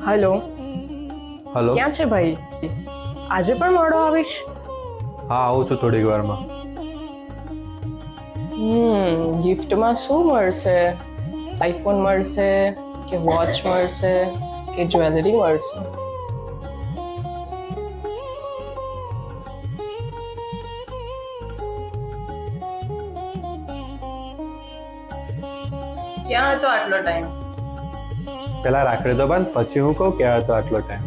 Hello, hello. ક્યાં છે ભાઈ? આજે પણ મોડો આવીશ? હા, આવું છું થોડીક વારમાં. ગિફ્ટમાં શું મળશે? આઈફોન મળશે કે વોચ મળશે કે જ્વેલરી મળશે? ક્યાં હતો આટલો ટાઈમ? પેલા રાખડી તો બંધ, પછી હું કહું ક્યાં હતો આટલો ટાઈમ.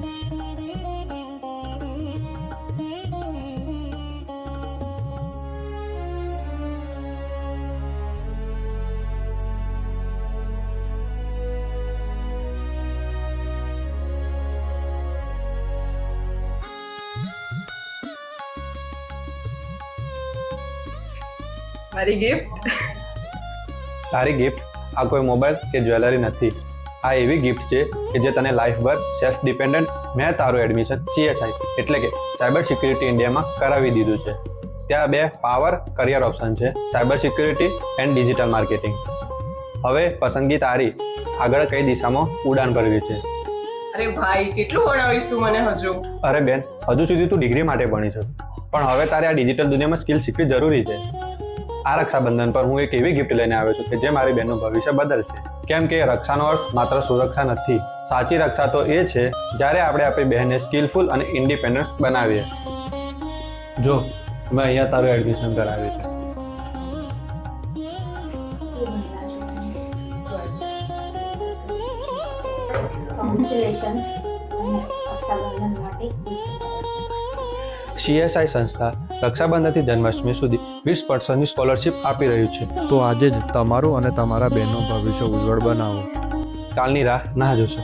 મારી ગિફ્ટ? તારી ગિફ્ટ આ કોઈ મોબાઈલ કે જ્વેલરી નથી. આ એવી ગિફ્ટ છે કે જે તને લાઈફભર સેલ્ફ ડિપેન્ડન્ટ મેં તારું એડમિશન CSI એટલે કે સાયબર સિક્યુરિટી ઇન્ડિયામાં કરાવી દીધું છે. ત્યાં 2 પાવર કરિયર ઓપ્શન છે, cyber security and digital marketing. હવે પસંદગી તારી. આગળ કઈ દિશામાં ઉડાન ભરવી છે? અરે ભાઈ, કેટલું ભણાવીશ તું મને હજુ? અરે બેન, હજુ સુધી તું ડિગ્રી માટે ભણી છે, પણ હવે તારે આ ડિજિટલ દુનિયામાં સ્કિલ શીખવી જરૂરી છે. આ રક્ષાબંધન પર હું એક એવી ગિફ્ટ લઈને આવ્યો છું કે જે મારી બહેનનું ભવિષ્ય બદલશે. કેમ કે રક્ષાનો અર્થ માત્ર સુરક્ષા નથી. સાચી રક્ષા તો એ છે જ્યારે આપણે આપણી બહેનને સ્કિલફુલ અને ઇન્ડિપેન્ડન્ટ બનાવીએ. જો, મેં અહીંયા તારું એડમિશન કરાવ્યું છે. કોંગ્રેચ્યુલેશન્સ રક્ષાબંધન માટે CSI સંસ્થા રક્ષાબંધનથી જન્માષ્ટમી સુધી 20% સ્કોલરશિપ આપી રહ્યું છે. તો આજે જ તમારું અને તમારા બહેનનું ભવિષ્ય ઉજ્જવળ બનાવો. કાલની રાહ ના જોશો.